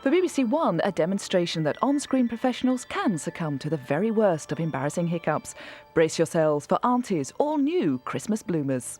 For BBC One, a demonstration that on-screen professionals can succumb to the very worst of embarrassing hiccups. Brace yourselves for Aunties, all new Christmas bloomers.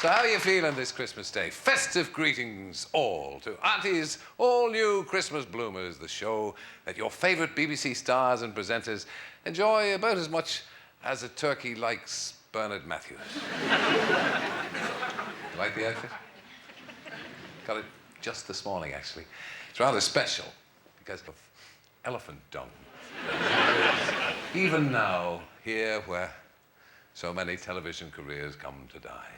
So how are you feeling this Christmas Day? Festive greetings all to Aunties, all new Christmas bloomers, the show that your favourite BBC stars and presenters enjoy about as much as a turkey likes Bernard Matthews. You like the outfit? Got it just this morning, actually. It's rather special because of elephant dung. Even now, here where so many television careers come to die.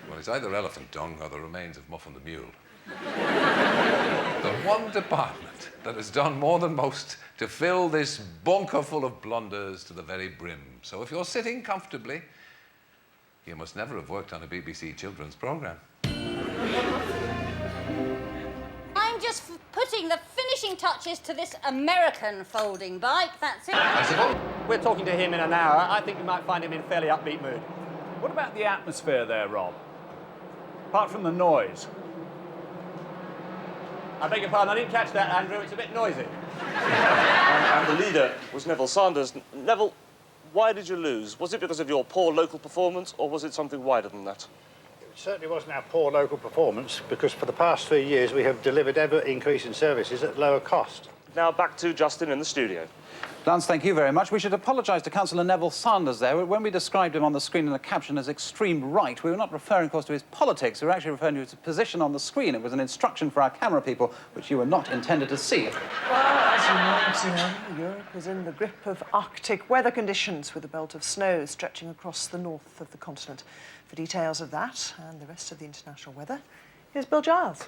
Well, it's either elephant dung or the remains of Muffin the Mule. The one department that has done more than most to fill this bunker full of blunders to the very brim. So if you're sitting comfortably, you must never have worked on a BBC children's programme. I'm just putting the finishing touches to this American folding bike, that's it. We're talking to him in an hour. I think you might find him in a fairly upbeat mood. What about the atmosphere there, Rob? Apart from the noise. I beg your pardon, I didn't catch that, Andrew. It's a bit noisy. And the leader was Neville Sanders. Neville, why did you lose? Was it because of your poor local performance, or was it something wider than that? It certainly wasn't our poor local performance, because for the past 3 years we have delivered ever-increasing services at lower cost. Now back to Justin in the studio. Lance, thank you very much. We should apologise to Councillor Neville Sanders there. When we described him on the screen in the caption as extreme right, we were not referring, of course, to his politics. We were actually referring to his position on the screen. It was an instruction for our camera people, which you were not intended to see. Well, as you know, Europe is in the grip of Arctic weather conditions, with a belt of snow stretching across the north of the continent. For details of that and the rest of the international weather, here's Bill Giles.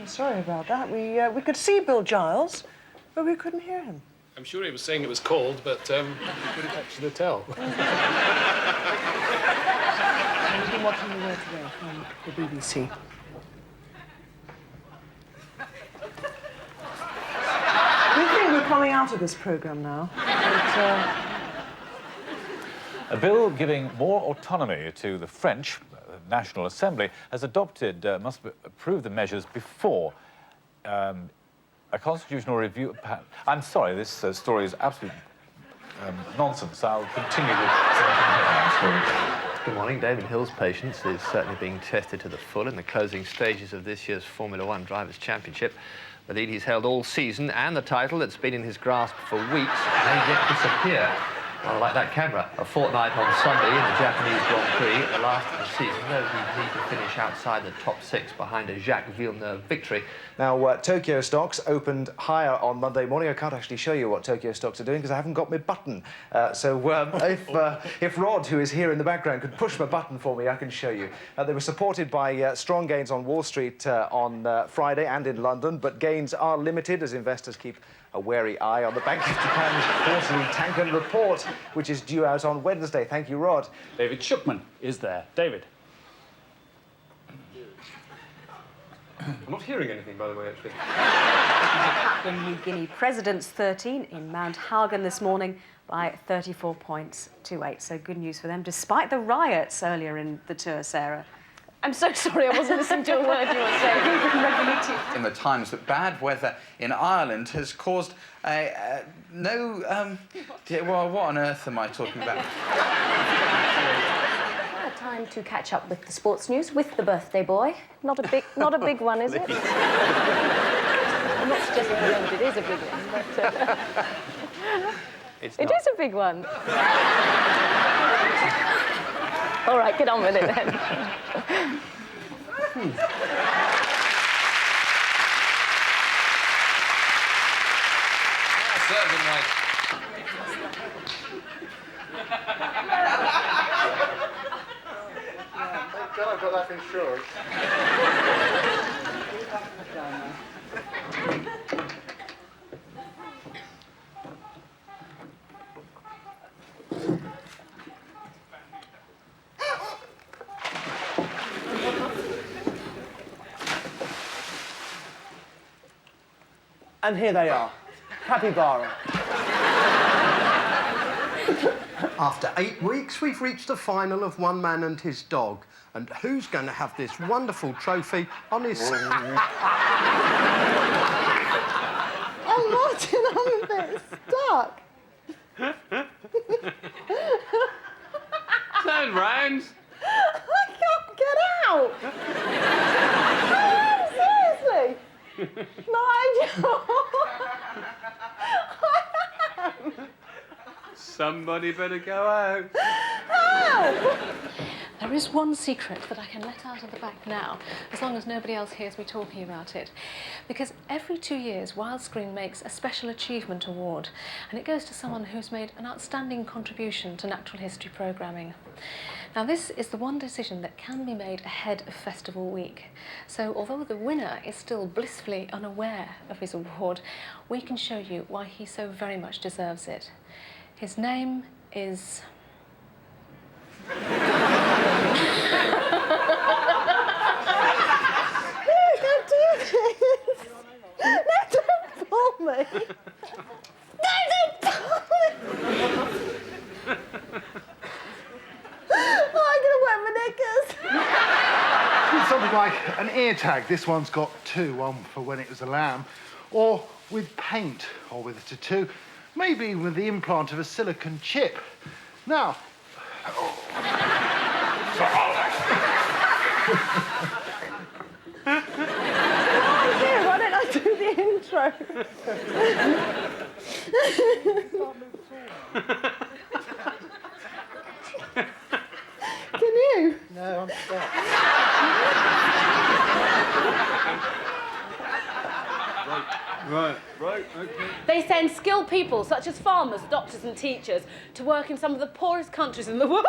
Sorry about that. We could see Bill Giles, but we couldn't hear him. I'm sure he was saying it was cold, but we couldn't actually tell. We've been watching the world today from the BBC. We think we're coming out of this programme now. A bill giving more autonomy to the French National Assembly has must approve the measures before a constitutional review. I'm sorry, this story is absolute nonsense. I'll continue with Good morning. David Hill's patience is certainly being tested to the full in the closing stages of this year's Formula One Drivers' Championship. The lead he's held all season and the title that's been in his grasp for weeks may yet disappear. Well, like that camera, a fortnight on Sunday in the Japanese Grand Prix at the last of the season, though he'd need to finish outside the top 6 behind a Jacques Villeneuve victory. Now, Tokyo stocks opened higher on Monday morning. I can't actually show you what Tokyo stocks are doing because I haven't got my button. If Rod, who is here in the background, could push my button for me, I can show you. They were supported by strong gains on Wall Street on Friday and in London, but gains are limited as investors keep a wary eye on the Bank of Japan's quarterly Tankan report, which is due out on Wednesday. Thank you, Rod. David Shukman is there. David. I'm not hearing anything, by the way, actually. Papua New Guinea President's 13 in Mount Hagen this morning by 34 points to 8. So good news for them, despite the riots earlier in the tour, Sarah. I'm so sorry, I wasn't listening to a word you were saying. In the Times that bad weather in Ireland has caused well, what on earth am I talking about? Time to catch up with the sports news with the birthday boy. Not a big one, is it? I'm not suggesting it is a big one, but... It's It not. is a big one. All right, get on with it then. Serves him right. Thank God I've got life insurance. And here they are. Capybara. After 8 weeks, we've reached the final of One Man and His Dog. And who's going to have this wonderful trophy on his... Oh, Martin, I'm a bit stuck. Turn round. I can't get out. Seriously. Nigel. Somebody better go out. Help! There is one secret that I can let out of the back now, as long as nobody else hears me talking about it. Because every 2 years, Wildscreen makes a Special Achievement Award, and it goes to someone who's made an outstanding contribution to natural history programming. Now, this is the one decision that can be made ahead of Festival Week. So, although the winner is still blissfully unaware of his award, we can show you why he so very much deserves it. His name is... Don't do this. No, don't pull me. No, don't pull me. Oh, I'm going to wet my knickers. Something like an ear tag. This one's got 2, one for when it was a lamb, or with paint, or with a tattoo, maybe with the implant of a silicon chip. Now... Why don't I do the intro? Can you? No, I'm stuck. Right, okay. They send skilled people, such as farmers, doctors and teachers, to work in some of the poorest countries in the world.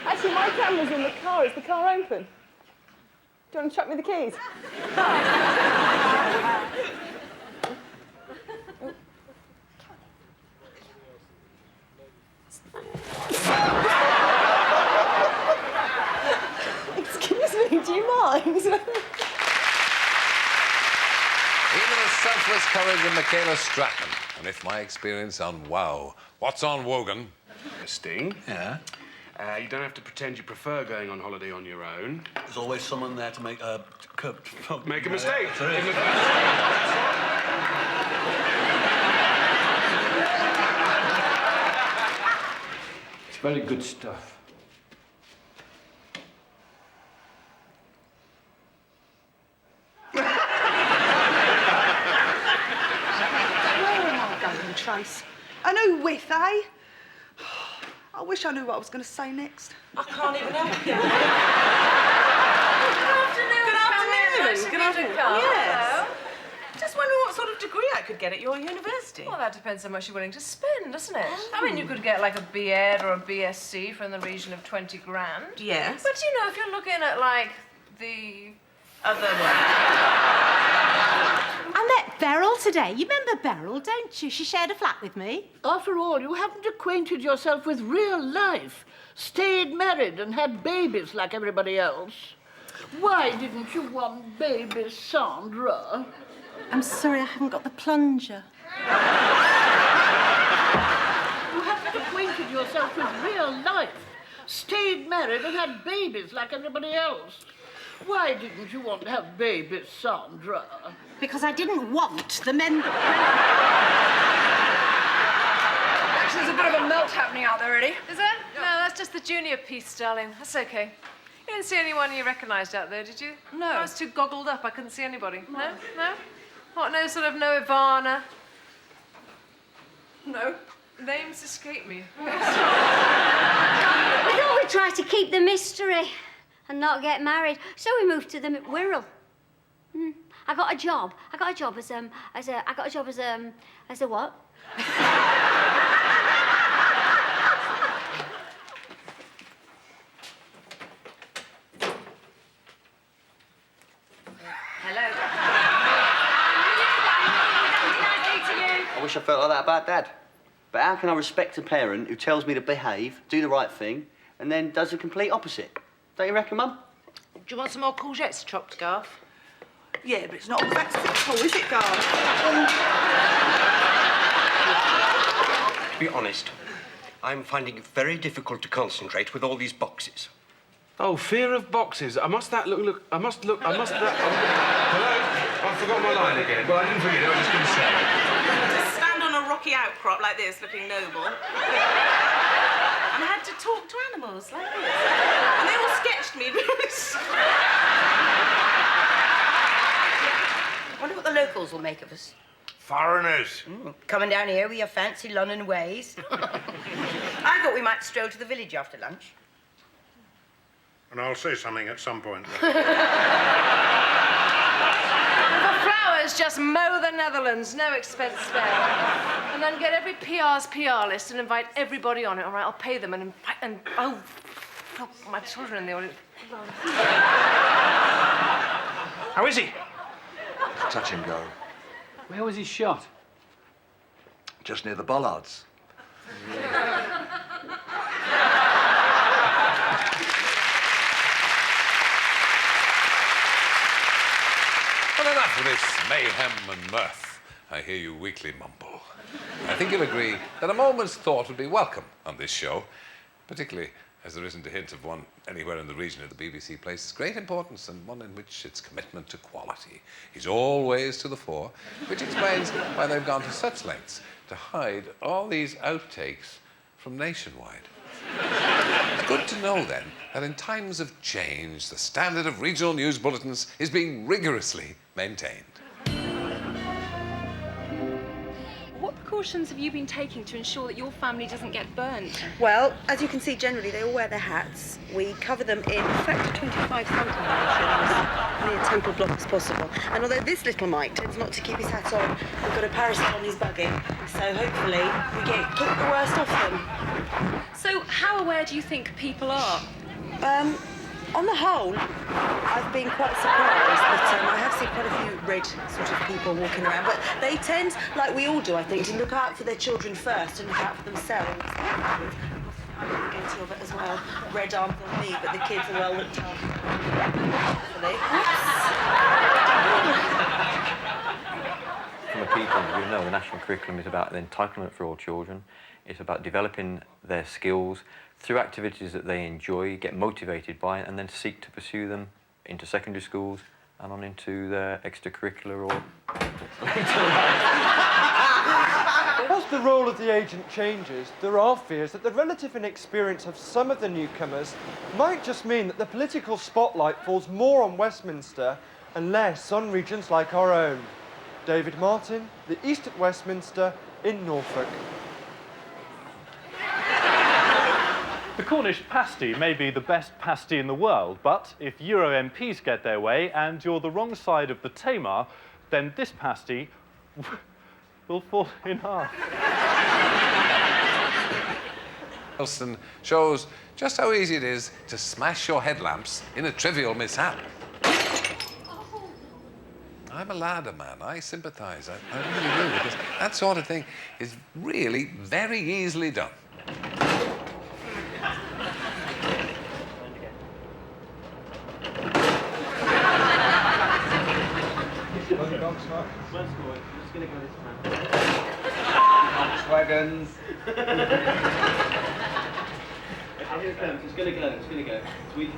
Actually, my camera's in the car. Is the car open? Do you want to chuck me the keys? Excuse me, do you mind? Even the selfless courage of Michaela Stratton. And if my experience on Wow, what's on Wogan? Sting. Yeah. You don't have to pretend you prefer going on holiday on your own. There's always someone there to make a... Make a mistake. Sorry. It's very good stuff. Where am I going, Trace? I know with, eh? I wish I knew what I was going to say next. I can't even help you. Good afternoon. Yes. Just wondering what sort of degree I could get at your university. Well, that depends how much you're willing to spend, doesn't it? I mean, you could get like a B.Ed or a BSc for in the region of 20 grand. Yes. But, you know, if you're looking at, like, the other one. I met Beryl today. You remember Beryl, don't you? She shared a flat with me. After all, you haven't acquainted yourself with real life, stayed married and had babies like everybody else. Why didn't you want baby Sandra? I'm sorry, I haven't got the plunger. You haven't acquainted yourself with real life, stayed married and had babies like everybody else. Why didn't you want to have baby Sandra? Because I didn't want the member. Actually, there's a bit of a melt happening out there, really. Is there? No, that's just the junior piece, darling. That's okay. You didn't see anyone you recognised out there, did you? No. I was too goggled up. I couldn't see anybody. No? No? What, no sort of no Ivana? No, names escape me. We thought we'd try to keep the mystery and not get married, so we moved to the Wirral. I got a job as a what? Hello. I wish I felt like that about Dad. But how can I respect a parent who tells me to behave, do the right thing, and then does the complete opposite? Don't you reckon, Mum? Do you want some more courgettes chopped, Garth? Yeah, but it's not all that simple, is it, Garth? To be honest, I'm finding it very difficult to concentrate with all these boxes. Oh, fear of boxes. Hello? I forgot my line again. Well, I didn't forget it, I was just going to say it. To stand on a rocky outcrop like this, looking noble. And I had to talk to animals like this. And they all sketched me. I wonder what the locals will make of us. Foreigners. Coming down here with your fancy London ways. I thought we might stroll to the village after lunch. And I'll say something at some point. For flowers, just mow the Netherlands, no expense spared. And then get every PR's PR list and invite everybody on it, all right? I'll pay them and invite, oh, my children in the audience. How is he? Touch and go. Where was he shot? Just near the bollards. Well, enough of this mayhem and mirth. I hear you weakly mumble. I think you'll agree that a moment's thought would be welcome on this show, particularly as there isn't a hint of one anywhere in the region of the BBC places great importance, and one in which its commitment to quality is always to the fore, which explains why they've gone to such lengths to hide all these outtakes from Nationwide. It's good to know, then, that in times of change, the standard of regional news bulletins is being rigorously maintained. What precautions have you been taking to ensure that your family doesn't get burnt? Well, as you can see, generally they all wear their hats. We cover them in factor 25 centimetres, near total block as possible. And although this little mite tends not to keep his hat on, we've got a parasol on his buggy. So hopefully we keep the worst off them. So how aware do you think people are? On the whole, I've been quite surprised, but I have seen quite a few red sort of people walking around. But they tend, like we all do, I think, to look out for their children first and look out for themselves. I'm guilty of it as well. Red arms on me, but the kids are well looked after. Hopefully. From a key point of view, no, the national curriculum is about the entitlement for all children. It's about developing their skills through activities that they enjoy, get motivated by, and then seek to pursue them into secondary schools and on into their extracurricular or later life. As the role of the agent changes, there are fears that the relative inexperience of some of the newcomers might just mean that the political spotlight falls more on Westminster and less on regions like our own. David Martin, The East at Westminster in Norfolk. The Cornish pasty may be the best pasty in the world, but if Euro MPs get their way and you're the wrong side of the Tamar, then this pasty will fall in half. Wilson shows just how easy it is to smash your headlamps in a trivial mishap. I'm a ladder man. I sympathise. I really do, because that sort of thing is really very easily done. Wagons. Here it comes. It's gonna go. It's gonna go. It's weak.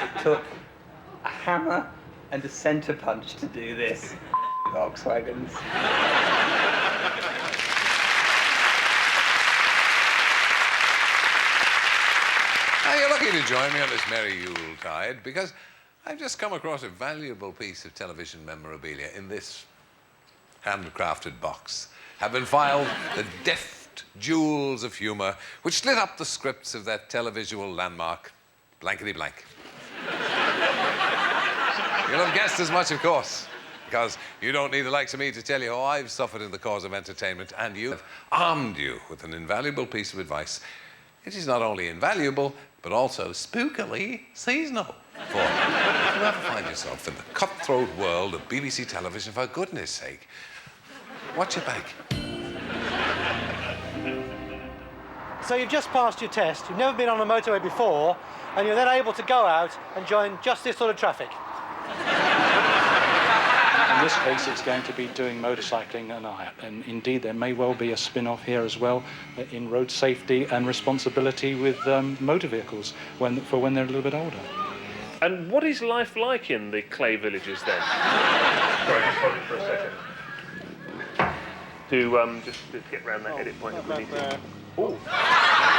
It took a hammer and a centre punch to do this. Volkswagens. Now, you're lucky to join me on this merry Yuletide because I've just come across a valuable piece of television memorabilia in this handcrafted box. Have been filed the deft jewels of humour which lit up the scripts of that televisual landmark, blankety blank. You'll have guessed as much, of course, because you don't need the likes of me to tell you how I've suffered in the cause of entertainment, and you have armed you with an invaluable piece of advice. It is not only invaluable, but also spookily seasonal. For if you ever find yourself in the cutthroat world of BBC television, for goodness sake, watch your back. So you've just passed your test, you've never been on a motorway before, and you're then able to go out and join just this sort of traffic. In this case, it's going to be doing motorcycling, and indeed there may well be a spin-off here as well in road safety and responsibility with motor vehicles for when they're a little bit older. And what is life like in the clay villages then? Sorry, just hold it for a second. To just get round that edit point if we need to. Oh.